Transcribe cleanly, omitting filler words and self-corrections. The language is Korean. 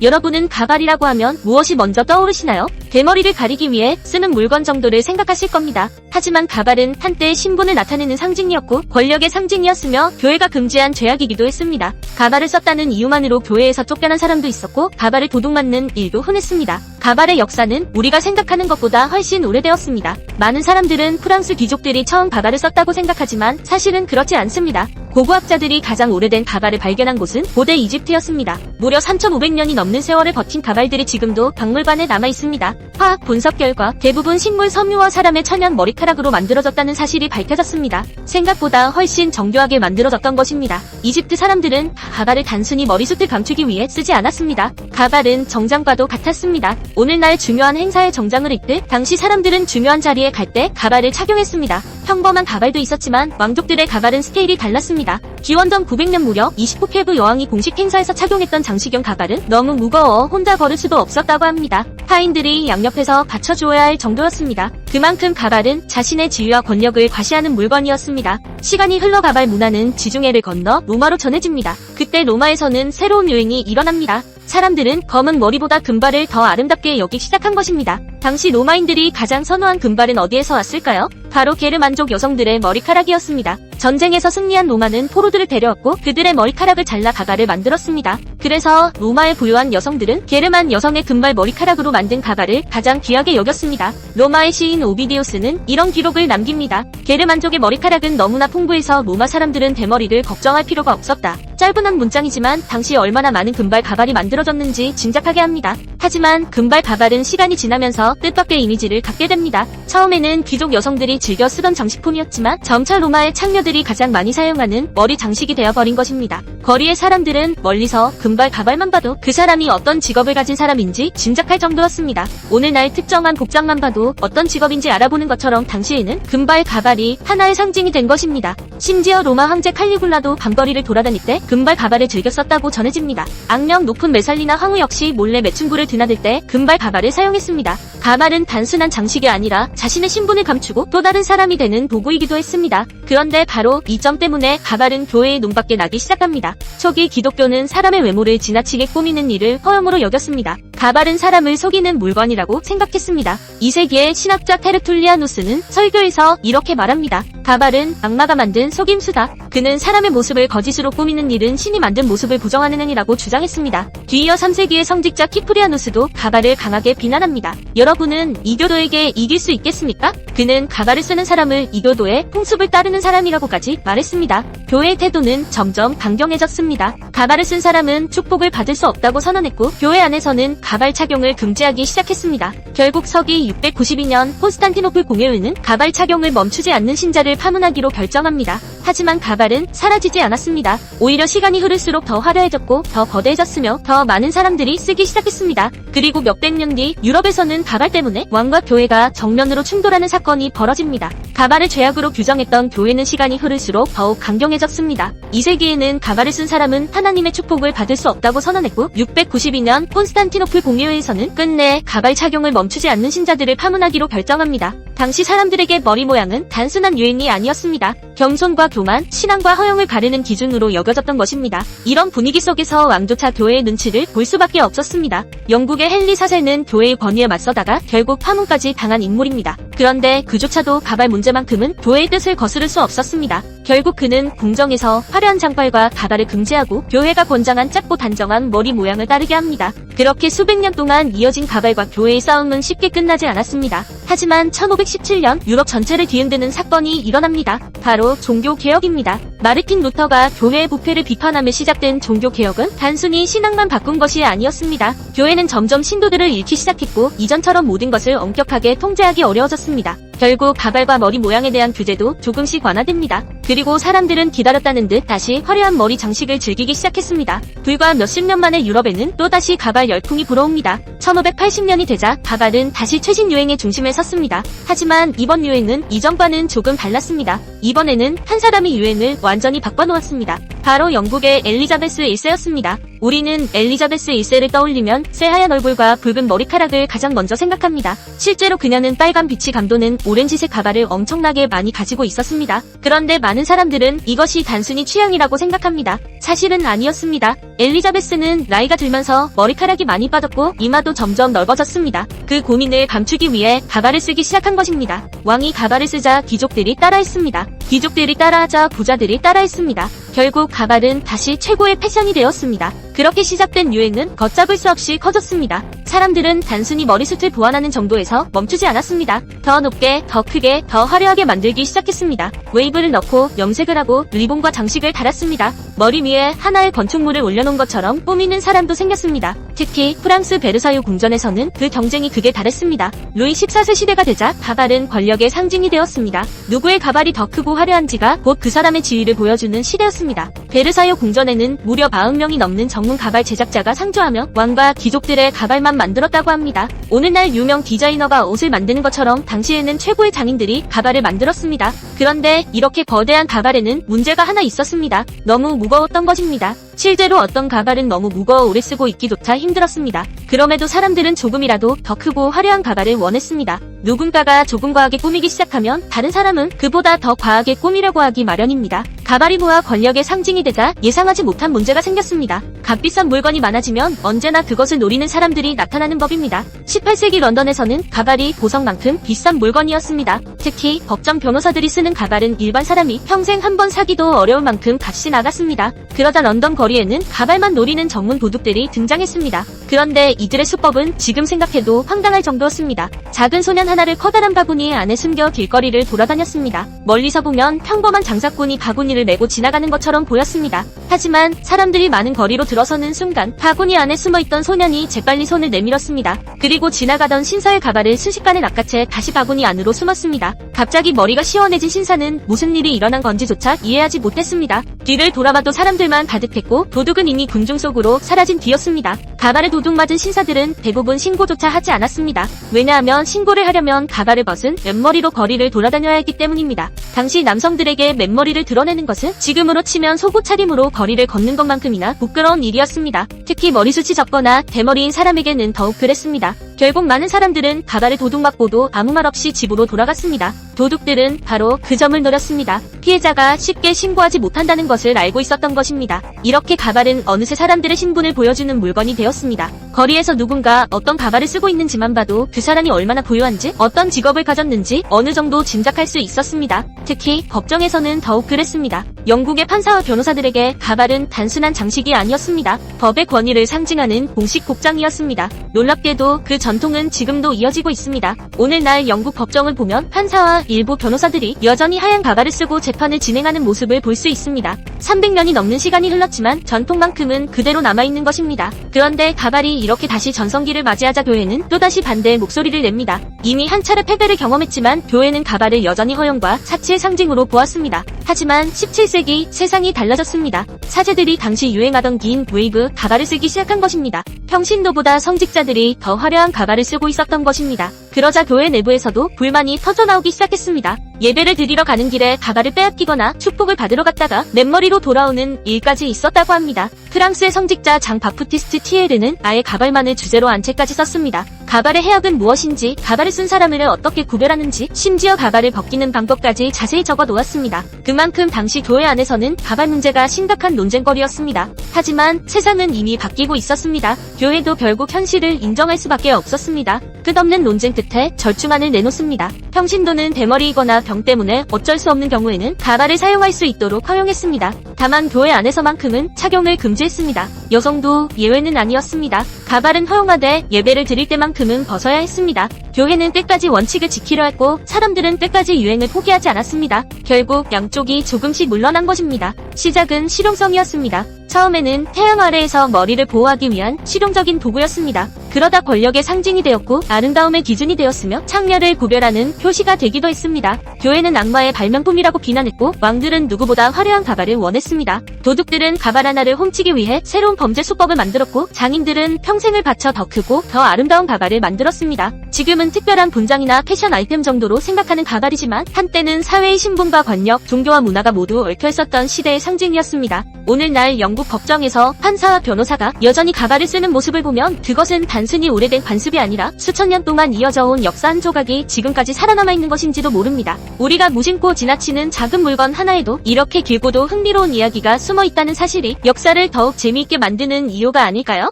여러분은 가발이라고 하면 무엇이 먼저 떠오르시나요? 대머리를 가리기 위해 쓰는 물건 정도를 생각하실 겁니다. 하지만 가발은 한때 신분을 나타내는 상징이었고 권력의 상징이었으며 교회가 금지한 죄악이기도 했습니다. 가발을 썼다는 이유만으로 교회에서 쫓겨난 사람도 있었고 가발을 도둑맞는 일도 흔했습니다. 가발의 역사는 우리가 생각하는 것보다 훨씬 오래되었습니다. 많은 사람들은 프랑스 귀족들이 처음 가발을 썼다고 생각하지만 사실은 그렇지 않습니다. 고고학자들이 가장 오래된 가발을 발견한 곳은 고대 이집트였습니다. 무려 3,500년이 넘는 세월을 버틴 가발들이 지금도 박물관에 남아 있습니다. 화학 분석 결과 대부분 식물 섬유와 사람의 천연 머리카락으로 만들어졌다는 사실이 밝혀졌습니다. 생각보다 훨씬 정교하게 만들어졌던 것입니다. 이집트 사람들은 가발을 단순히 머리숱을 감추기 위해 쓰지 않았습니다. 가발은 정장과도 같았습니다. 오늘날 중요한 행사에 정장을 입듯 당시 사람들은 중요한 자리에 갈 때 가발을 착용했습니다. 평범한 가발도 있었지만 왕족들의 가발은 스케일이 달랐습니다. 기원전 900년 무려 29케브 여왕이 공식 행사에서 착용했던 장식용 가발은 너무 무거워 혼자 걸을 수도 없었다고 합니다. 하인들이 양옆에서 받쳐주어야 할 정도였습니다. 그만큼 가발은 자신의 지위와 권력을 과시하는 물건이었습니다. 시간이 흘러 가발 문화는 지중해를 건너 로마로 전해집니다. 그때 로마에서는 새로운 유행이 일어납니다. 사람들은 검은 머리보다 금발을 더 아름답게 여기기 시작한 것입니다. 당시 로마인들이 가장 선호한 금발은 어디에서 왔을까요? 바로 게르만족 여성들의 머리카락이었습니다. 전쟁에서 승리한 로마는 포로들을 데려왔고 그들의 머리카락을 잘라 가발을 만들었습니다. 그래서 로마의 부유한 여성들은 게르만 여성의 금발 머리카락으로 만든 가발을 가장 귀하게 여겼습니다. 로마의 시인 오비디우스는 이런 기록을 남깁니다. 게르만족의 머리카락은 너무나 풍부해서 로마 사람들은 대머리를 걱정할 필요가 없었다. 짧은 한 문장이지만 당시 얼마나 많은 금발 가발이 만들어졌는지 짐작하게 합니다. 하지만 금발 가발은 시간이 지나면서 뜻밖의 이미지를 갖게 됩니다. 처음에는 귀족 여성들이 즐겨 쓰던 장식품이었지만 점차 로마의 창녀들이 가장 많이 사용하는 머리 장식이 되어버린 것입니다. 거리의 사람들은 멀리서 금발 가발만 봐도 그 사람이 어떤 직업을 가진 사람인지 짐작할 정도였습니다. 오늘날 특정한 복장만 봐도 어떤 직업인지 알아보는 것처럼 당시에는 금발 가발이 하나의 상징이 된 것입니다. 심지어 로마 황제 칼리굴라도 밤거리를 돌아다닐 때 금발 가발을 즐겨 썼다고 전해집니다. 악명 높은 메살리나 황후 역시 몰래 매춘부를 드나들 때 금발 가발을 사용했습니다. 가발은 단순한 장식이 아니라 자신의 신분을 감추고 또 다른 사람이 되는 도구이기도 했습니다. 그런데 바로 이 점 때문에 가발은 교회의 눈밖에 나기 시작합니다. 초기 기독교는 사람의 외모를 지나치게 꾸미는 일을 허용으로 여겼습니다. 가발은 사람을 속이는 물건이라고 생각했습니다. 2세기의 신학자 테르툴리아누스는 설교에서 이렇게 말합니다. 가발은 악마가 만든 속임수다. 그는 사람의 모습을 거짓으로 꾸미는 일은 신이 만든 모습을 부정하는 행위라고 주장했습니다. 뒤이어 3세기의 성직자 키프리아누스도 가발을 강하게 비난합니다. 여러분은 이교도에게 이길 수 있겠습니까? 그는 가발을 쓰는 사람을 이교도의 풍습을 따르는 사람이라고까지 말했습니다. 교회의 태도는 점점 강경해졌습니다. 가발을 쓴 사람은 축복을 받을 수 없다고 선언했고 교회 안에서는 가발 착용을 금지하기 시작했습니다. 결국 서기 692년 콘스탄티노플 공회의는 가발 착용을 멈추지 않는 신자를 파문하기로 결정합니다. 하지만 가발은 사라지지 않았습니다. 오히려 시간이 흐를수록 더 화려해졌고 더 거대해졌으며 더 많은 사람들이 쓰기 시작했습니다. 그리고 몇백 년 뒤 유럽에서는 가발 때문에 왕과 교회가 정면으로 충돌하는 사건이 벌어집니다. 가발을 죄악으로 규정했던 교회는 시간이 흐를수록 더욱 강경해졌습니다. 2세기에는 가발을 쓴 사람은 하나님의 축복을 받을 수 없다고 선언했고 692년 콘스탄티노플 공회의에서는 끝내 가발 착용을 멈추지 않는 신자들을 파문하기로 결정합니다. 당시 사람들에게 머리 모양은 단순한 유행이 아니었습니다. 겸손과 교만, 신앙과 허영을 가르는 기준으로 여겨졌던 것입니다. 이런 분위기 속에서 왕조차 교회의 눈치를 볼 수밖에 없었습니다. 영국의 헨리 4세는 교회의 권위에 맞서다가 결국 파문까지 당한 인물입니다. 그런데 그조차도 가발 문제만큼은 교회의 뜻을 거스를 수 없었습니다. 결국 그는 궁정에서 화려한 장발과 가발을 금지하고 교회가 권장한 짧고 단정한 머리 모양을 따르게 합니다. 그렇게 수백 년 동안 이어진 가발과 교회의 싸움은 쉽게 끝나지 않았습니다. 하지만 1517년 유럽 전체를 뒤흔드는 사건이 일어납니다. 바로 종교개혁입니다. 마르틴 루터가 교회의 부패를 비판하며 시작된 종교개혁은 단순히 신앙만 바꾼 것이 아니었습니다. 교회는 점점 신도들을 잃기 시작했고 이전처럼 모든 것을 엄격하게 통제하기 어려워졌습니다. 결국 가발과 머리 모양에 대한 규제도 조금씩 완화됩니다. 그리고 사람들은 기다렸다는 듯 다시 화려한 머리 장식을 즐기기 시작했습니다. 불과 몇십 년 만에 유럽에는 또다시 가발 열풍이 불어옵니다. 1580년이 되자 가발은 다시 최신 유행의 중심에 섰습니다. 하지만 이번 유행은 이전과는 조금 달랐습니다. 이번에는 한 사람이 유행을 완전히 바꿔놓았습니다. 바로 영국의 엘리자베스 1세였습니다. 우리는 엘리자베스 1세를 떠올리면 새하얀 얼굴과 붉은 머리카락을 가장 먼저 생각합니다. 실제로 그녀는 빨간 빛이 감도는 오렌지색 가발을 엄청나게 많이 가지고 있었습니다. 그런데 많은 사람들은 이것이 단순히 취향이라고 생각합니다. 사실은 아니었습니다. 엘리자베스는 나이가 들면서 머리카락이 많이 빠졌고 이마도 점점 넓어졌습니다. 그 고민을 감추기 위해 가발을 쓰기 시작한 것입니다. 왕이 가발을 쓰자 귀족들이 따라했습니다. 귀족들이 따라하자 부자들이 따라했습니다. 결국 가발은 다시 최고의 패션이 되었습니다. 그렇게 시작된 유행은 걷잡을 수 없이 커졌습니다. 사람들은 단순히 머리숱을 보완하는 정도에서 멈추지 않았습니다. 더 높게, 더 크게, 더 화려하게 만들기 시작했습니다. 웨이브를 넣고 염색을 하고 리본과 장식을 달았습니다. 머리 위에 하나의 건축물을 올려놓은 것처럼 꾸미는 사람도 생겼습니다. 특히 프랑스 베르사유 궁전에서는 그 경쟁이 극에 달했습니다. 루이 14세 시대가 되자 가발은 권력의 상징이 되었습니다. 누구의 가발이 더 크고 화려한지가 곧 그 사람의 지위를 보여주는 시대였습니다. 베르사유 궁전에는 무려 40명이 넘는 전문 가발 제작자가 상주하며 왕과 귀족들의 가발만 만들었다고 합니다. 오늘날 유명 디자이너가 옷을 만드는 것처럼 당시에는 최고의 장인들이 가발을 만들었습니다. 그런데 이렇게 거대한 가발에는 문제가 하나 있었습니다. 너무 무거웠던 것입니다. 실제로 어떤 가발은 너무 무거워 오래 쓰고 있기조차 힘들었습니다. 그럼에도 사람들은 조금이라도 더 크고 화려한 가발을 원했습니다. 누군가가 조금 과하게 꾸미기 시작하면 다른 사람은 그보다 더 과하게 꾸미려고 하기 마련입니다. 가발이 모아 권력의 상징이 되자 예상하지 못한 문제가 생겼습니다. 값비싼 물건이 많아지면 언제나 그것을 노리는 사람들이 나타나는 법입니다. 18세기 런던에서는 가발이 보석만큼 비싼 물건이었습니다. 특히 법정 변호사들이 쓰는 가발은 일반 사람이 평생 한 번 사기도 어려울 만큼 값이 나갔습니다. 그러다 런던 거리에는 가발만 노리는 전문 도둑들이 등장했습니다. 그런데 이들의 수법은 지금 생각해도 황당할 정도였습니다. 작은 소년 하나를 커다란 바구니 안에 숨겨 길거리를 돌아다녔습니다. 멀리서 보면 평범한 장사꾼이 바구니를 메고 지나가는 것처럼 보였습니다. 하지만 사람들이 많은 거리로 들어서는 순간 바구니 안에 숨어있던 소년이 재빨리 손을 내밀었습니다. 그리고 지나가던 신사의 가발을 순식간에 낚아채 다시 바구니 안으로 숨었습니다. 갑자기 머리가 시원해진 신사는 무슨 일이 일어난 건지조차 이해하지 못했습니다. 뒤를 돌아봐도 사람들만 가득했고 도둑은 이미 군중 속으로 사라진 뒤였습니다. 가발에 도둑 맞은 신사들은 대부분 신고조차 하지 않았습니다. 왜냐하면 신고를 하려면 가발을 벗은 맨머리로 거리를 돌아다녀야 했기 때문입니다. 당시 남성들에게 맨머리를 드러내는 것은 지금으로 치면 속옷 차림으로 거리를 걷는 것만큼이나 부끄러운 일이었습니다. 특히 머리숱이 적거나 대머리인 사람에게는 더욱 그랬습니다. 결국 많은 사람들은 가발에 도둑 맞고도 아무 말 없이 집으로 돌아갔습니다. 도둑들은 바로 그 점을 노렸습니다. 피해자가 쉽게 신고하지 못한다는 것을 알고 있었던 것입니다. 이렇게 가발은 어느새 사람들의 신분을 보여주는 물건이 되었습니다. 거리에서 누군가 어떤 가발을 쓰고 있는지만 봐도 그 사람이 얼마나 부유한지, 어떤 직업을 가졌는지 어느 정도 짐작할 수 있었습니다. 특히 법정에서는 더욱 그랬습니다. 영국의 판사와 변호사들에게 가발은 단순한 장식이 아니었습니다. 법의 권위를 상징하는 공식 복장이었습니다. 놀랍게도 그 전통은 지금도 이어지고 있습니다. 오늘날 영국 법정을 보면 판사와 일부 변호사들이 여전히 하얀 가발을 쓰고 재판을 진행하는 모습을 볼 수 있습니다. 300년이 넘는 시간이 흘렀지만 전통만큼은 그대로 남아있는 것입니다. 그런데 가발이 이렇게 다시 전성기를 맞이하자 교회는 또다시 반대의 목소리를 냅니다. 이미 한 차례 패배를 경험했지만 교회는 가발을 여전히 허용과 사치의 상징으로 보았습니다. 하지만 17세기 세상이 달라졌습니다. 사제들이 당시 유행하던 긴 웨이브 가발을 쓰기 시작한 것입니다. 평신도보다 성직자들이 더 화려한 가발을 쓰고 있었던 것입니다. 그러자 교회 내부에서도 불만이 터져나오기 시작했습니다. 예배를 드리러 가는 길에 가발을 빼앗기거나 축복을 받으러 갔다가 맨머리로 돌아오는 일까지 있었다고 합니다. 프랑스의 성직자 장 바프티스트 티에르는 아예 가발만을 주제로 한 책까지 썼습니다. 가발의 해악은 무엇인지, 가발을 쓴 사람을 어떻게 구별하는지, 심지어 가발을 벗기는 방법까지 자세히 적어 놓았습니다. 그만큼 당시 교회 안에서는 가발 문제가 심각한 논쟁거리였습니다. 하지만 세상은 이미 바뀌고 있었습니다. 교회도 결국 현실을 인정할 수밖에 없었습니다. 끝없는 논쟁 끝에 절충안을 내놓습니다. 평신도는 대머리이거나 병 때문에 어쩔 수 없는 경우에는 가발을 사용할 수 있도록 허용했습니다. 다만 교회 안에서만큼은 착용을 금지했습니다. 여성도 예외는 아니었습니다. 가발은 허용하되 예배를 드릴 때만큼은 벗어야 했습니다. 교회는 때까지 원칙을 지키려 했고 사람들은 때까지 유행을 포기하지 않았습니다. 결국 양쪽이 조금씩 물러난 것입니다. 시작은 실용성이었습니다. 처음에는 태양 아래에서 머리를 보호하기 위한 실용적인 도구였습니다. 그러다 권력의 상징이 되었고 아름다움의 기준이 되었으며 창녀를 구별하는 표시가 되기도 했습니다. 교회는 악마의 발명품이라고 비난했고 왕들은 누구보다 화려한 가발을 원했습니다. 도둑들은 가발 하나를 훔치기 위해 새로운 범죄 수법을 만들었고 장인들은 평생을 바쳐 더 크고 더 아름다운 가발을 만들었습니다. 지금은 특별한 분장이나 패션 아이템 정도로 생각하는 가발이지만 한때는 사회의 신분과 권력, 종교와 문화가 모두 얽혀 있었던 시대의 상징이었습니다. 오늘날 영국 결국 법정에서 판사와 변호사가 여전히 가발을 쓰는 모습을 보면 그것은 단순히 오래된 관습이 아니라 수천 년 동안 이어져온 역사 한 조각이 지금까지 살아남아 있는 것인지도 모릅니다. 우리가 무심코 지나치는 작은 물건 하나에도 이렇게 길고도 흥미로운 이야기가 숨어 있다는 사실이 역사를 더욱 재미있게 만드는 이유가 아닐까요?